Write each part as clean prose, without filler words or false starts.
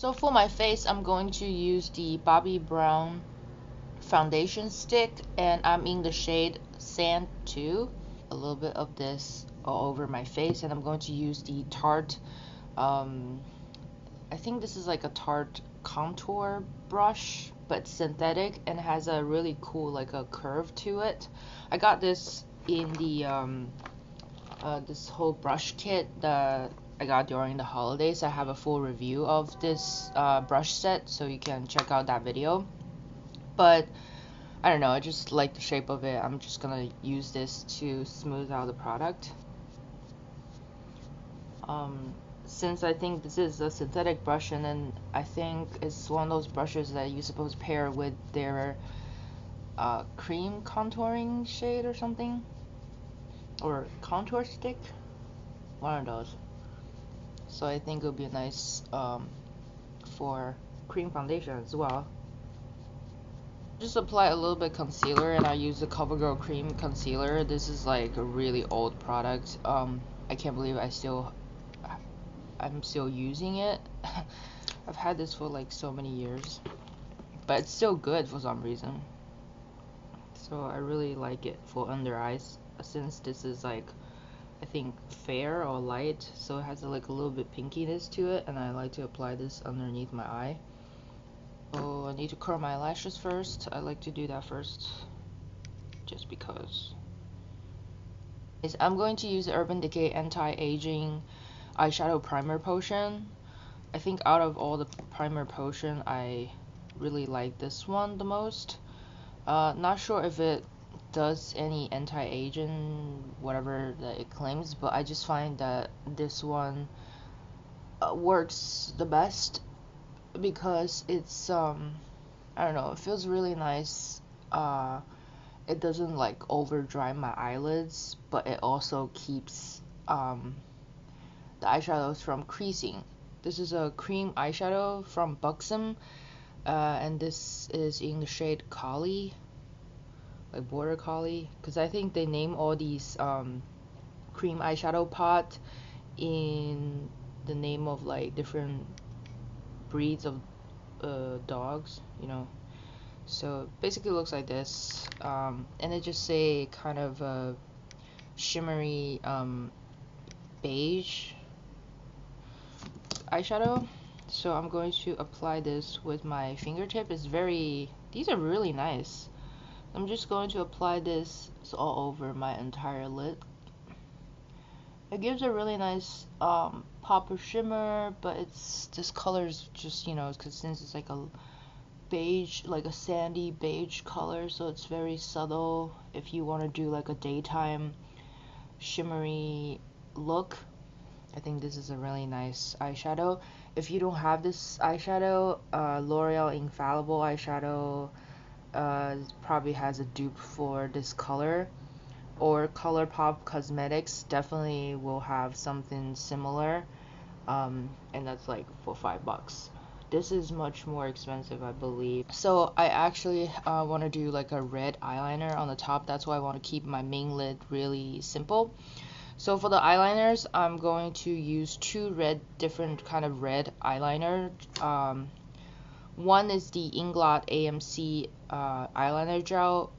So for my face, I'm going to use the Bobbi Brown foundation stick, and I'm in the shade Sand 2. A little bit of this all over my face, and I'm going to use the Tarte, I think this is like a Tarte contour brush, but synthetic, and has a really cool like a curve to it. I got this in the this whole brush kit that I got during the holidays. I have a full review of this brush set, so you can check out that video. But I don't know, I just like the shape of it. I'm just gonna use this to smooth out the product. Since I think this is a synthetic brush, and then I think it's one of those brushes that you're supposed to pair with their cream contouring shade or something, or contour stick, one of those. So I think it would be nice for cream foundation as well. Just apply a little bit concealer, and I use the CoverGirl cream concealer. This is like a really old product. I can't believe I'm still using it. I've had this for like so many years, but it's still good for some reason. So I really like it for under eyes, since this is like, I think, fair or light, so it has like a little bit pinkiness to it, and I like to apply this underneath my eye. So I need to curl my lashes first. I like to do that first, just because. I'm going to use the Urban Decay Anti-Aging Eyeshadow Primer Potion. I think out of all the primer potion, I really like this one the most. Not sure if it does any anti-aging, whatever that it claims, but I just find that this one works the best because it's I don't know, it feels really nice. It doesn't like over dry my eyelids, but it also keeps the eyeshadows from creasing. This is a cream eyeshadow from Buxom, and this is in the shade Collie, like Border Collie, because I think they name all these cream eyeshadow pot in the name of like different breeds of dogs, you know. So basically it looks like this, and it just say kind of a shimmery beige eyeshadow. So I'm going to apply this with my fingertip. These are really nice. I'm just going to apply this all over my entire lid. It gives a really nice pop of shimmer, but this color is just, you know, because since it's like a beige, like a sandy beige color, so it's very subtle if you want to do like a daytime shimmery look. I think this is a really nice eyeshadow. If you don't have this eyeshadow, L'Oreal Infallible eyeshadow probably has a dupe for this color, or ColourPop Cosmetics definitely will have something similar, and that's like for $5. This is much more expensive, I believe. So I actually want to do like a red eyeliner on the top. That's why I want to keep my main lid really simple. So for the eyeliners, I'm going to use two different kind of red eyeliner. One is the Inglot AMC eyeliner gel,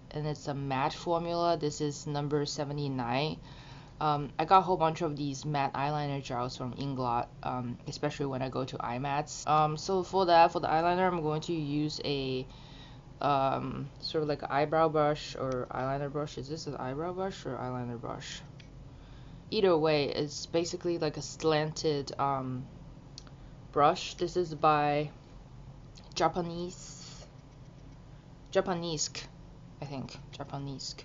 and it's a matte formula. This is number 79. I got a whole bunch of these matte eyeliner gels from Inglot, especially when I go to IMATs. So for the eyeliner, I'm going to use a sort of like an eyebrow brush or eyeliner brush. Is this an eyebrow brush or eyeliner brush? Either way, it's basically like a slanted brush. This is by Japonesque, I think, Japonesque.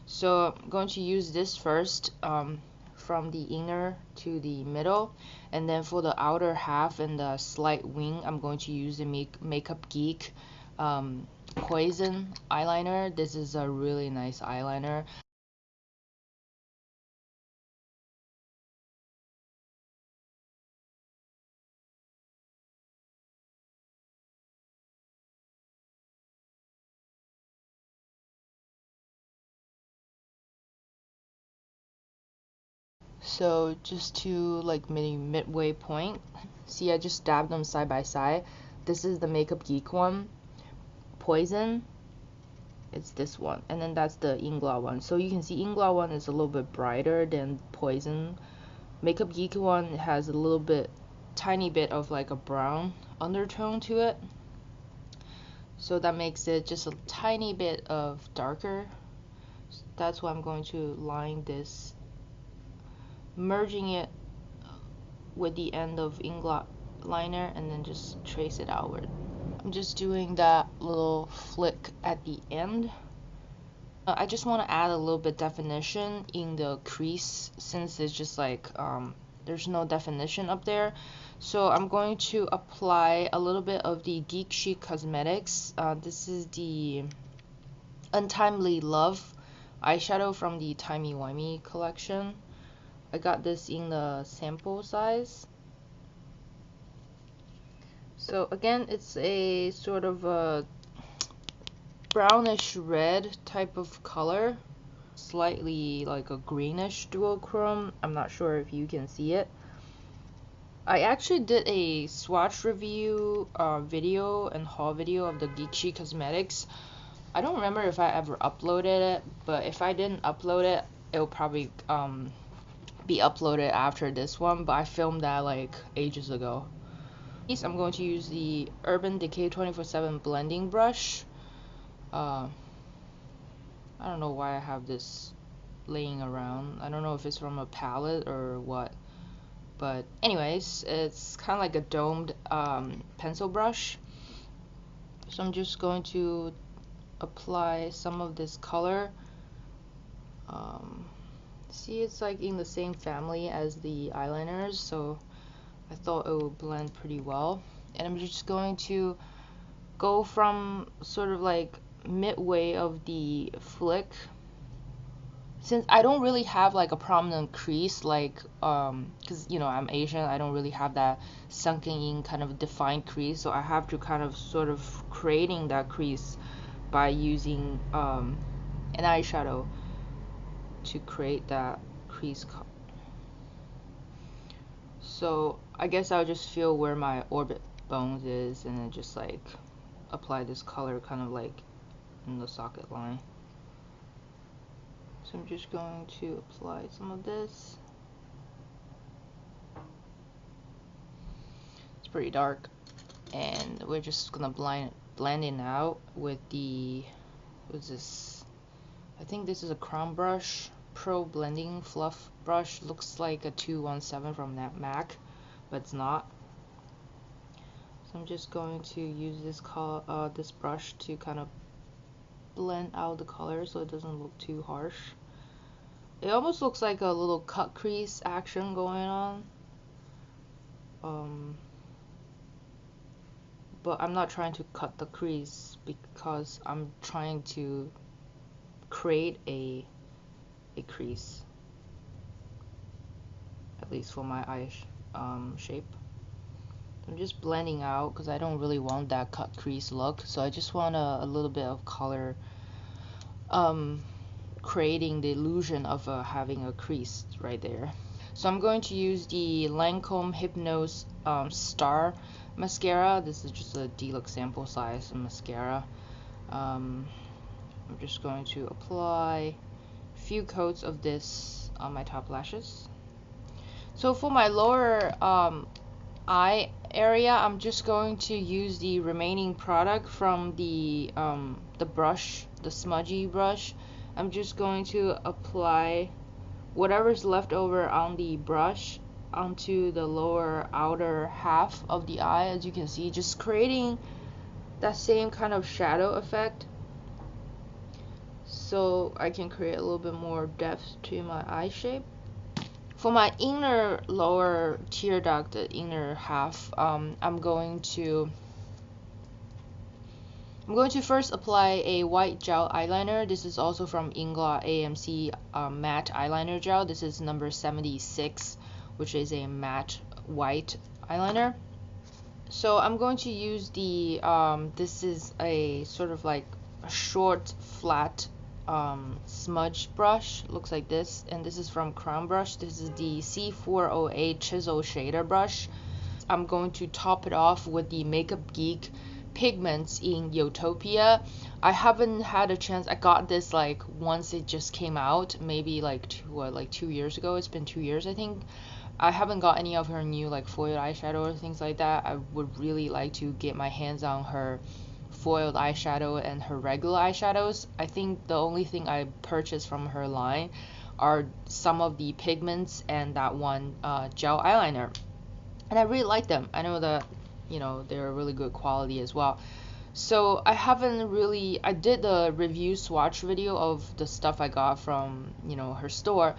So I'm going to use this first, from the inner to the middle, and then for the outer half and the slight wing, I'm going to use the Makeup Geek Poison eyeliner. This is a really nice eyeliner. So just to like midway point, See, I just dabbed them side by side. This is the Makeup Geek one, Poison. It's this one, and then that's the Inglot one. So you can see Inglot one is a little bit brighter than Poison. Makeup Geek one has a little bit, tiny bit of like a brown undertone to it. So that makes it just a tiny bit of darker. That's why I'm going to line this, merging it with the end of Inglot liner, and then just trace it outward. I'm just doing that little flick at the end. I just want to add a little bit definition in the crease, since it's just like there's no definition up there. So I'm going to apply a little bit of the Geek Chic Cosmetics. This is the Untimely Love eyeshadow from the Timey Wimey collection. I got this in the sample size. So again, it's a sort of a brownish red type of color, slightly like a greenish duochrome. I'm not sure if you can see it. I actually did a swatch review video and haul video of the Geek Chic Cosmetics. I don't remember if I ever uploaded it, but if I didn't upload it, it'll probably be uploaded after this one, but I filmed that like ages ago. I'm going to use the Urban Decay 24/7 blending brush. I don't know why I have this laying around. I don't know if it's from a palette or what, but anyways, it's kind of like a domed pencil brush. So I'm just going to apply some of this color. See, it's like in the same family as the eyeliners, so I thought it would blend pretty well. And I'm just going to go from sort of like midway of the flick. Since I don't really have like a prominent crease, like because you know I'm Asian, I don't really have that sunken in kind of defined crease, so I have to kind of sort of creating that crease by using an eyeshadow to create that crease color. So I guess I'll just feel where my orbit bones is, and then just like apply this color kind of like in the socket line. So I'm just going to apply some of this. It's pretty dark, and we're just gonna blend it out with the, what's this? I think this is a Crown Brush Pro Blending Fluff brush. Looks like a 217 from that MAC, but it's not. So I'm just going to use this brush to kind of blend out the color so it doesn't look too harsh. It almost looks like a little cut crease action going on. But I'm not trying to cut the crease because I'm trying to create a crease, at least for my eye shape. I'm just blending out because I don't really want that cut crease look, so I just want a little bit of color, creating the illusion of having a crease right there. So I'm going to use the Lancome Hypnose Star mascara. This is just a deluxe sample size mascara. I'm just going to apply a few coats of this on my top lashes. So for my lower eye area, I'm just going to use the remaining product from the brush, the smudgy brush. I'm just going to apply whatever's left over on the brush onto the lower outer half of the eye, as you can see, just creating that same kind of shadow effect, so I can create a little bit more depth to my eye shape. For my inner lower tear duct, the inner half, I'm going to first apply a white gel eyeliner. This is also from Inglot AMC matte eyeliner gel. This is number 76, which is a matte white eyeliner. So I'm going to use the this is a sort of like a short flat smudge brush. Looks like this, and this is from Crown Brush. This is the C408 chisel shader brush. I'm going to top it off with the Makeup Geek pigments in Utopia. I haven't had a chance. I got this like once it just came out, maybe like 2 years ago. It's been 2 years, I think. I haven't got any of her new like foiled eyeshadow or things like that. I would really like to get my hands on her foiled eyeshadow and her regular eyeshadows. I think the only thing I purchased from her line are some of the pigments and that one gel eyeliner, and I really like them. I know that they're really good quality as well. So I did the review swatch video of the stuff I got from her store,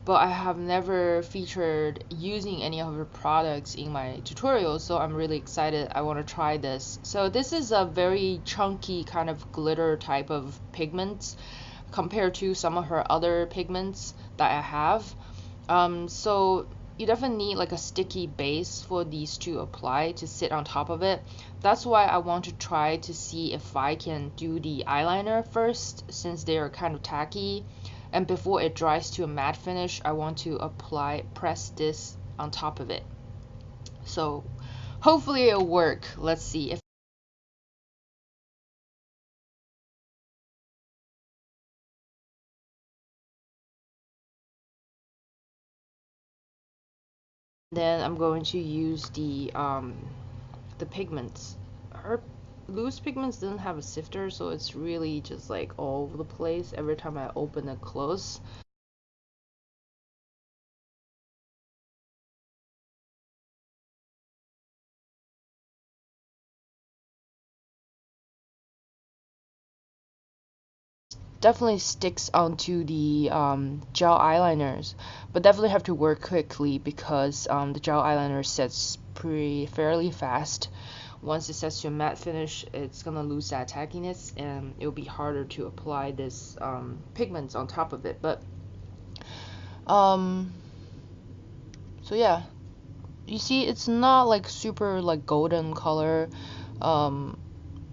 but I have never featured using any of her products in my tutorials, so I'm really excited. I want to try this. So this is a very chunky kind of glitter type of pigment compared to some of her other pigments that I have. So you definitely need like a sticky base for these to apply to sit on top of it. That's why I want to try to see if I can do the eyeliner first, since they are kind of tacky, and before it dries to a matte finish, I want to press this on top of it. So hopefully it'll work. Let's see if then I'm going to use the pigments. Her loose pigments doesn't have a sifter, so it's really just like all over the place every time I open and close. Definitely sticks onto the gel eyeliners, but definitely have to work quickly because the gel eyeliner sets fairly fast. Once it sets to a matte finish, it's gonna lose that tackiness, and it'll be harder to apply this pigments on top of it. But so yeah, you see, it's not like super like golden color.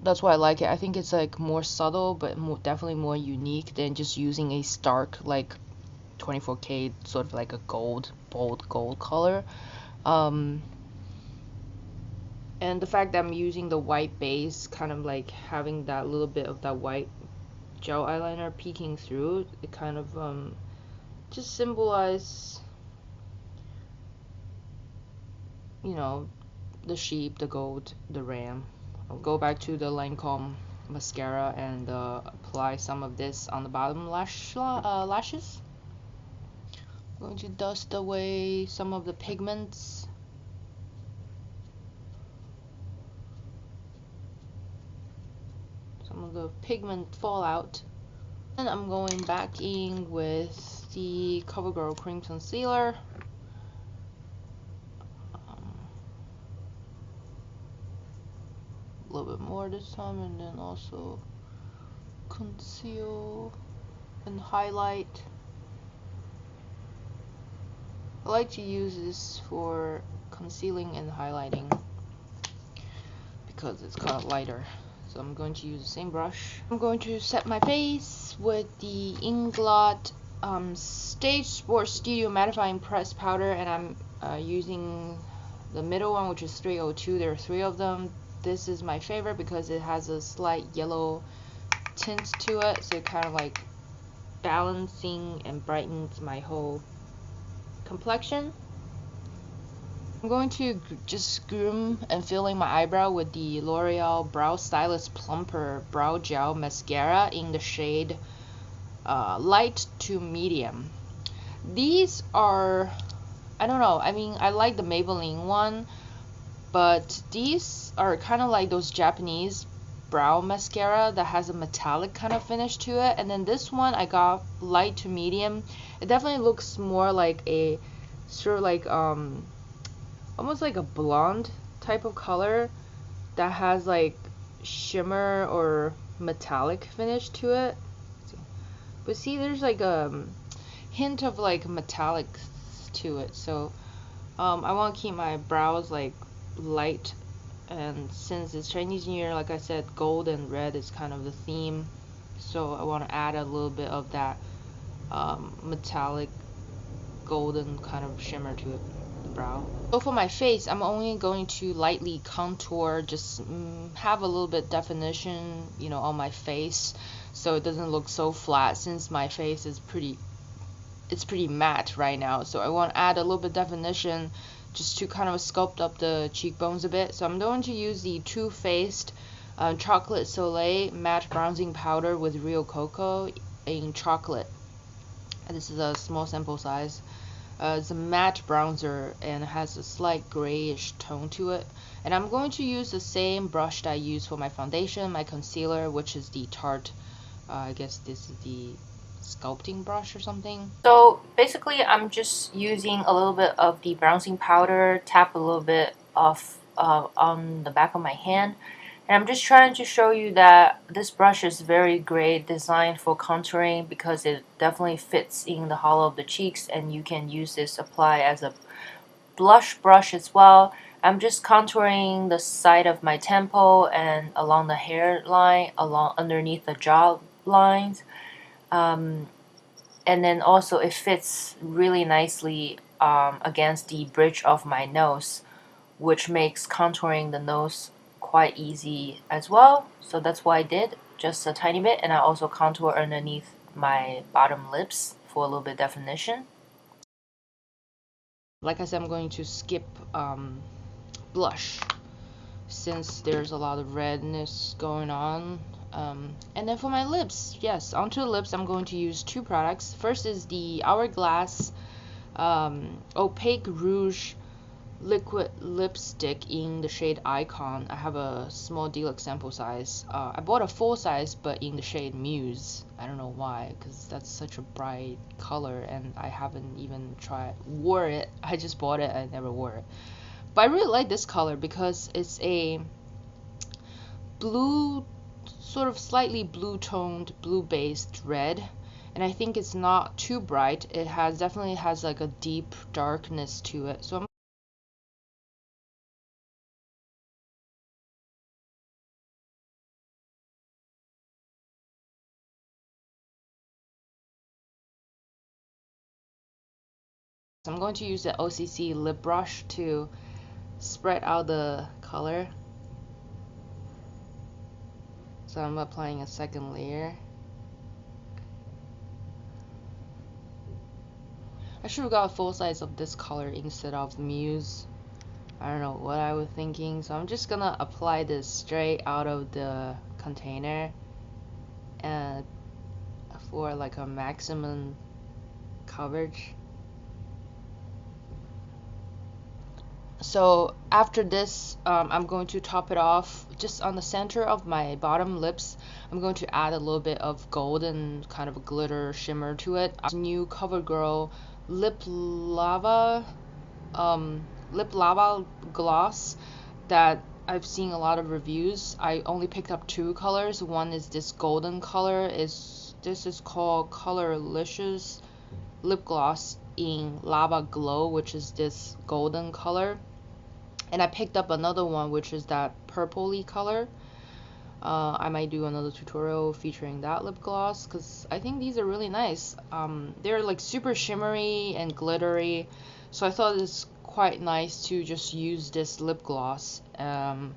That's why I like it. I think it's like more subtle, but definitely more unique than just using a stark like 24K sort of like a bold gold color. And the fact that I'm using the white base, kind of like having that little bit of that white gel eyeliner peeking through, it kind of just symbolize, the sheep, the goat, the ram. I'll go back to the Lancome mascara and apply some of this on the bottom lashes. I'm going to dust away some of the pigments. Some of the pigment fallout. And I'm going back in with the CoverGirl cream concealer. A little bit more this time, and then also conceal and highlight. I like to use this for concealing and highlighting because it's kind of lighter. So I'm going to use the same brush. I'm going to set my face with the Inglot Stage Sport Studio Mattifying Pressed Powder, and I'm using the middle one, which is 302. There are 3 of them. This is my favorite because it has a slight yellow tint to it, so it kind of like balancing and brightens my whole complexion. I'm going to just groom and fill in my eyebrow with the L'Oreal Brow Stylist Plumper Brow Gel Mascara in the shade light to medium. These are, I don't know, I mean, I like the Maybelline one, but these are kind of like those Japanese brow mascara that has a metallic kind of finish to it. And then this one I got light to medium. It definitely looks more like a sort of like almost like a blonde type of color that has like shimmer or metallic finish to it. But see, there's like a hint of like metallic to it. So I want to keep my brows like light, and since it's Chinese New Year, like I said, gold and red is kind of the theme, so I want to add a little bit of that metallic golden kind of shimmer to it. brow. So for my face, I'm only going to lightly contour, just have a little bit definition, you know, on my face, so it doesn't look so flat, since my face is pretty matte right now. So I want to add a little bit definition just to kind of sculpt up the cheekbones a bit. So I'm going to use the Too Faced Chocolate Soleil matte bronzing powder with real cocoa in chocolate. This is a small sample size. It's a matte bronzer and has a slight grayish tone to it. And I'm going to use the same brush that I use for my foundation, my concealer, which is the Tarte. I guess this is the sculpting brush or something. So basically, I'm just using a little bit of the bronzing powder, tap a little bit off on the back of my hand. And I'm just trying to show you that this brush is very great, designed for contouring, because it definitely fits in the hollow of the cheeks, and you can use this apply as a blush brush as well. I'm just contouring the side of my temple and along the hairline, along underneath the jaw lines. And then also it fits really nicely against the bridge of my nose, which makes contouring the nose quite easy as well. So that's what I did, just a tiny bit, and I also contour underneath my bottom lips for a little bit definition. Like I said, I'm going to skip blush since there's a lot of redness going on. And then for my lips, yes, onto the lips, I'm going to use two products. First is the Hourglass opaque rouge liquid lipstick in the shade Icon. I have a small deluxe sample size. I bought a full size, but in the shade Muse. I don't know why, because that's such a bright color, and I haven't even wore it. I just bought it, I never wore it. But I really like this color because it's a blue, sort of slightly blue toned, blue based red. And I think it's not too bright. It definitely has like a deep darkness to it. So I'm going to use the OCC lip brush to spread out the color. So I'm applying a second layer. I should have got a full size of this color instead of Muse. I don't know what I was thinking. So I'm just gonna apply this straight out of the container and for like a maximum coverage. So after this, I'm going to top it off just on the center of my bottom lips. I'm going to add a little bit of golden kind of a glitter shimmer to it. New CoverGirl lip lava gloss that I've seen a lot of reviews. I only picked up two colors. One is this golden color. This is called Colorlicious lip gloss in Lava Glow, which is this golden color. And I picked up another one, which is that purpley color. I might do another tutorial featuring that lip gloss because I think these are really nice. They're like super shimmery and glittery, so I thought it's quite nice to just use this lip gloss on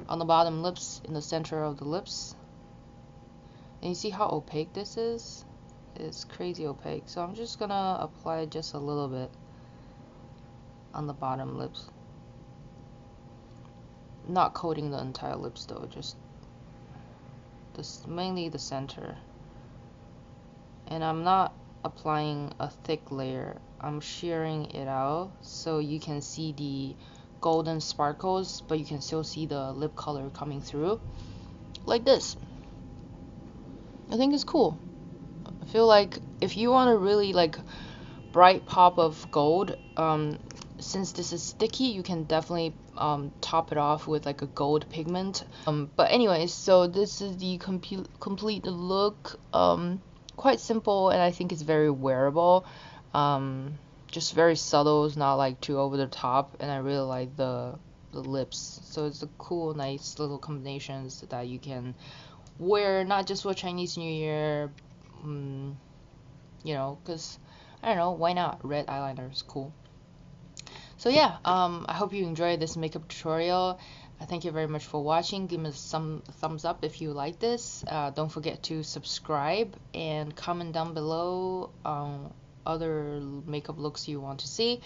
the bottom lips, in the center of the lips. And you see how opaque this is? It's crazy opaque. So I'm just gonna apply just a little bit on the bottom lips. Not coating the entire lips though, just this, mainly the center. And I'm not applying a thick layer. I'm shearing it out so you can see the golden sparkles, but you can still see the lip color coming through like this. I think it's cool. I feel like if you want a really like bright pop of gold, since this is sticky, you can definitely top it off with like a gold pigment. But anyways, so this is the complete look. Quite simple, and I think it's very wearable. Just very subtle, it's not like too over the top, and I really like the lips. So it's a cool, nice little combinations that you can wear, not just for Chinese New Year, you know, because I don't know, why not? Red eyeliner is cool. So yeah, I hope you enjoyed this makeup tutorial. Thank you very much for watching. Give me some thumbs up if you like this. Don't forget to subscribe and comment down below other makeup looks you want to see.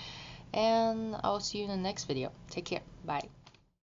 And I'll see you in the next video. Take care. Bye.